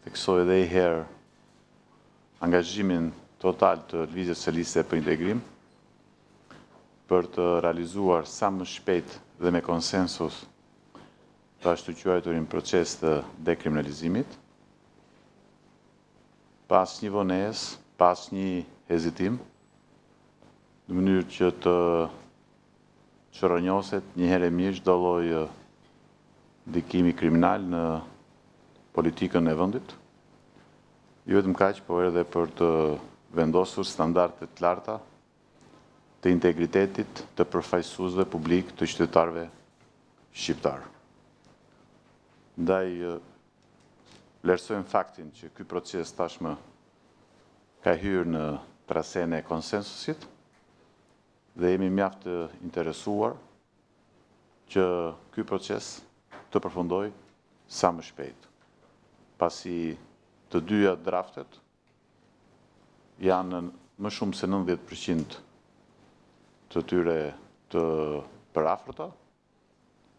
theksoj edhe i herë angazhimin total të Lëvizjes Socialiste për Integrim për të realizuar sa më shpejt dhe me konsensus të ashtu quajturin proces të dekriminalizimit, pas një vonesë, pas një hezitim, në mënyrë që të çrronjoset një herë e mirë çdo lloj ndikimi kriminal në politikën e vendit. Jo vetëm kaq, por edhe për të vendosur standarde të larta të integritetit të përfaqësuesve publik të qytetarëve shqiptar. Ndaj vlerësojmë faktin që ky proces tashmë ka hyrë në traseën e konsensusit dhe jemi mjaft të interesuar që ky proces të përfundojë sa më shpejt. Pasi të dyja draftet janë më shumë se 90% të tyre të përafërta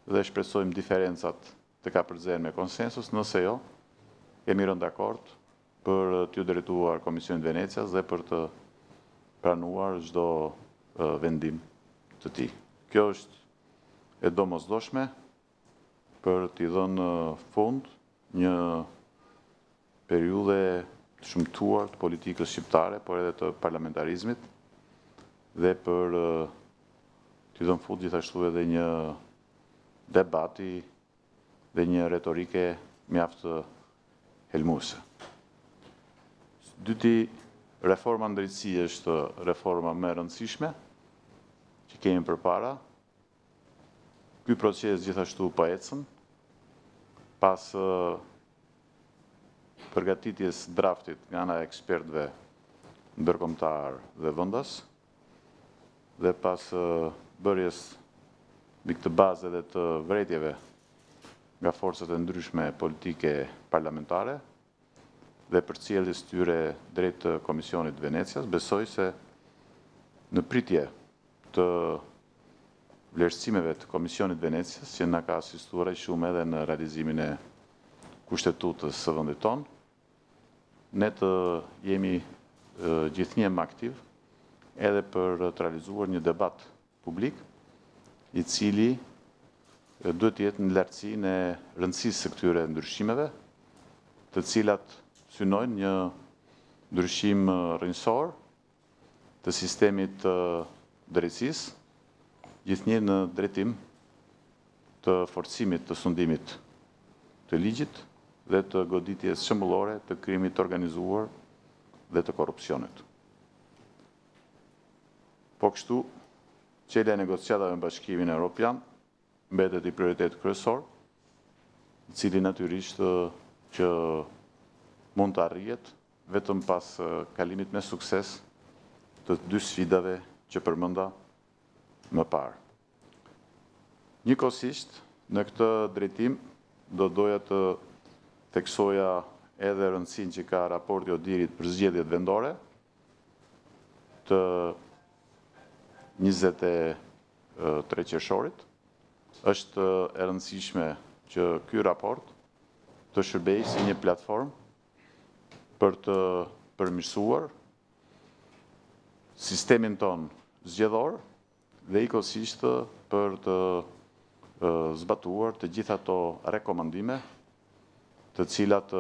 dhe shpresojmë diferencat të kapërcehen me konsensus, nëse jo, kemi rënë dakord për t'ju drejtuar Komisionit Venecias dhe për të pranuar çdo vendim të tij. Kjo është e domosdoshme për t'i dhënë fund një periudhe të shëmtuar të politikës shqiptare, por edhe të parlamentarizmit, dhe për t'i dhënë fund gjithashtu edhe një debati dhe një retorike mjaft helmuese. Dyti, reforma në drejtësi është reforma më e rëndësishme që kemi përpara. Ky proces gjithashtu po ecën pas përgatitjes draftit nga ana e ekspertëve ndërkombëtar dhe vendas dhe pas bërjes mbi këtë bazë edhe të vërejtjeve nga forcat e ndryshme politike parlamentare dhe përcjelljes tyre drejt Komisionit Venecias, besoj se në pritje të vlerësimeve të Komisionit Venecias, që na ka asistuar aq shumë edhe në realizimin e kushtetutës së vendit tonë, ne të jemi gjithnjëm aktiv edhe për të realizuar një debat publik i cili duhet të jetë në lartësinë e rëndësisë së këtyre ndryshimeve, të cilat synojnë një ndryshim rrënjësor të sistemit të drejtësisë, gjithnjë në drejtim të forcimit të sundimit të ligjit dhe të goditjes shembullore të krimit të organizuar dhe të korrupsionit. Po kështu, çelja e negociatave me Bashkimin Evropian mbetet i prioritet kryesor, i cili natyrisht që mund të arrihet vetëm pas kalimit me sukses të dy sfidave që përmenda më parë. Njëkohësisht, në këtë drejtim do doja të theksoja edhe rëndësinë që ka raporti Odirit për zgjedhjet vendore të 23 qershorit. Është e rëndësishme që ky raport të shërbejë si një platformë për të përmirësuar sistemin ton zgjedhor dhe njëkohësisht për të zbatuar të gjitha ato rekomandime të cilat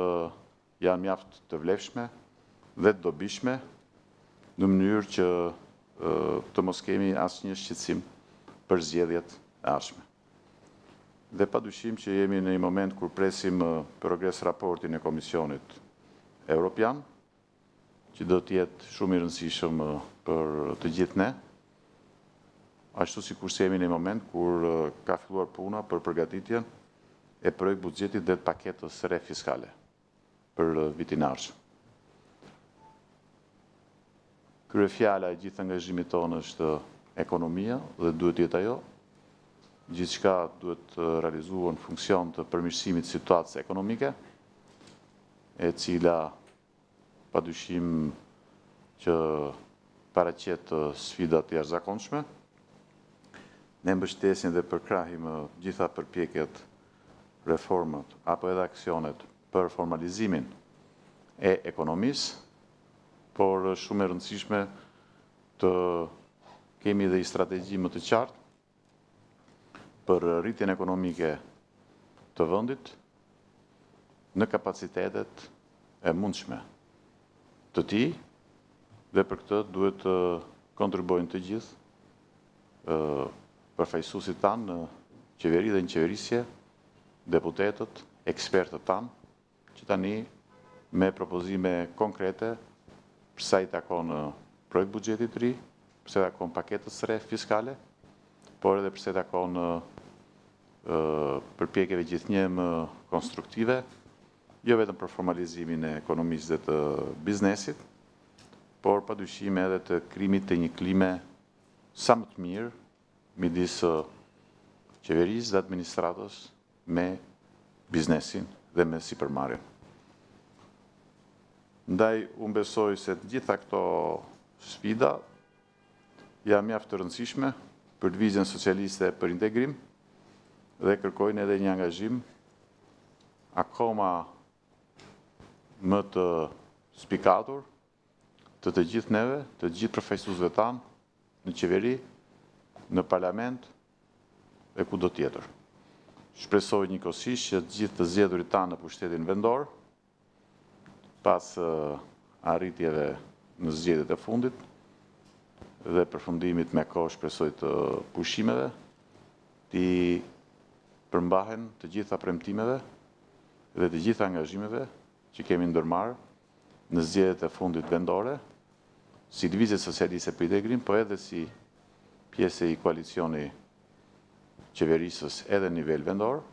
janë mjaft të vlefshme dhe të dobishme në mënyrë që të mos kemi asnjë shqetësim për zgjedhjet e ardhshme. Dhe padyshim që jemi në një moment kur presim progres raportin e Komisionit Evropian, që do të jetë shumë i rëndësishëm për të gjithë ne, ashtu sikur se jemi në një moment kur ka filluar puna për përgatitjen e projekt buxhetit dhe të paketës re fiskale për vitin e ardhshëm. Kryefjala e gjithë angazhimit tonë është ekonomia dhe duhet të jetë ajo. Gjithçka duhet realizuar në funksion të përmirësimit të situatës ekonomike, e cila padyshim që paraqet sfida të jashtëzakonshme. Ne mbështesim dhe përkrahim gjitha përpjekjet, reformat apo edhe aksionet për formalizimin e ekonomisë, por shumë e rëndësishme të kemi dhe i strategji më të qartë për rritjen ekonomike të vendit në kapacitetet e mundshme të tij, dhe për këtë duhet të kontribuojnë të gjithë përfaqësuesit tanë në qeveri dhe në qeverisje, deputetët, ekspertët tanë, që tani me propozime konkrete për sa i takon projekt buxhetit të ri, për sa i takon paketës së re fiskale, por edhe për sa i takon përpjekjeve gjithnjë më konstruktive, jo vetëm për formalizimin e ekonomisë dhe të biznesit, por padyshim edhe të krijimit të një klime sa më të mirë midis qeverisë dhe administratës me biznesin dhe me sipërmarrjen. Ndaj, unë besoj se të gjitha këto sfida janë mjaft të rëndësishme për lëvizjen socialiste për integrim dhe kërkojnë edhe një angazhim akoma më të spikatur të gjithë neve, të gjithë përfaqësuesve tanë në qeveri, në parlament dhe kudo tjetër. Shpresoj njëkohësisht që të gjithë të zgjedhurit tanë në pushtetin vendor, pas arritjeve në zgjedhjet e fundit dhe përfundimit me kohë shpresoj të pushimeve, t'i përmbahen të gjitha premtimeve dhe të gjitha angazhimeve që kemi ndërmarrë në zgjedhjet e fundit vendore, si Lëvizje Socialiste për Integrim, po edhe si pjesë i koalicioni qeverisës edhe në nivel vendor,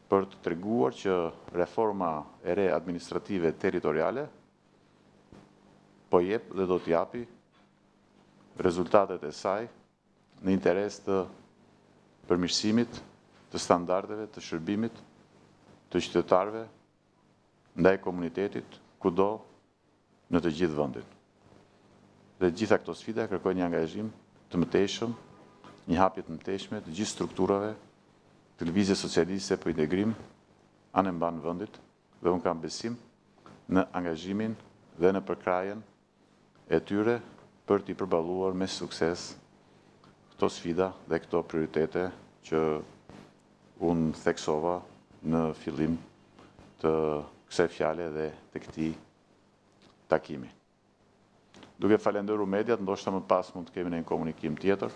për të treguar që reforma e re administrative territoriale po jep dhe do t'japi rezultatet e saj në interes të përmirësimit të standardeve të shërbimit të qytetarëve ndaj komunitetit kudo në të gjithë vendin. Dhe gjitha këto sfida kërkojnë një angazhim të mëtejshëm, një hapje të mëtejshme të gjithë strukturave të Lëvizjes Socialiste për Integrim anë mban vendit dhe unë kam besim në angazhimin dhe në përkrajen e tyre për t'i përballuar me sukses këto sfida dhe këto prioritete që unë theksova në fillim të kësaj fjale dhe të këtij takimi. Duke falenderuar mediat, ndoshta më pas mund të kemi një komunikim tjetër.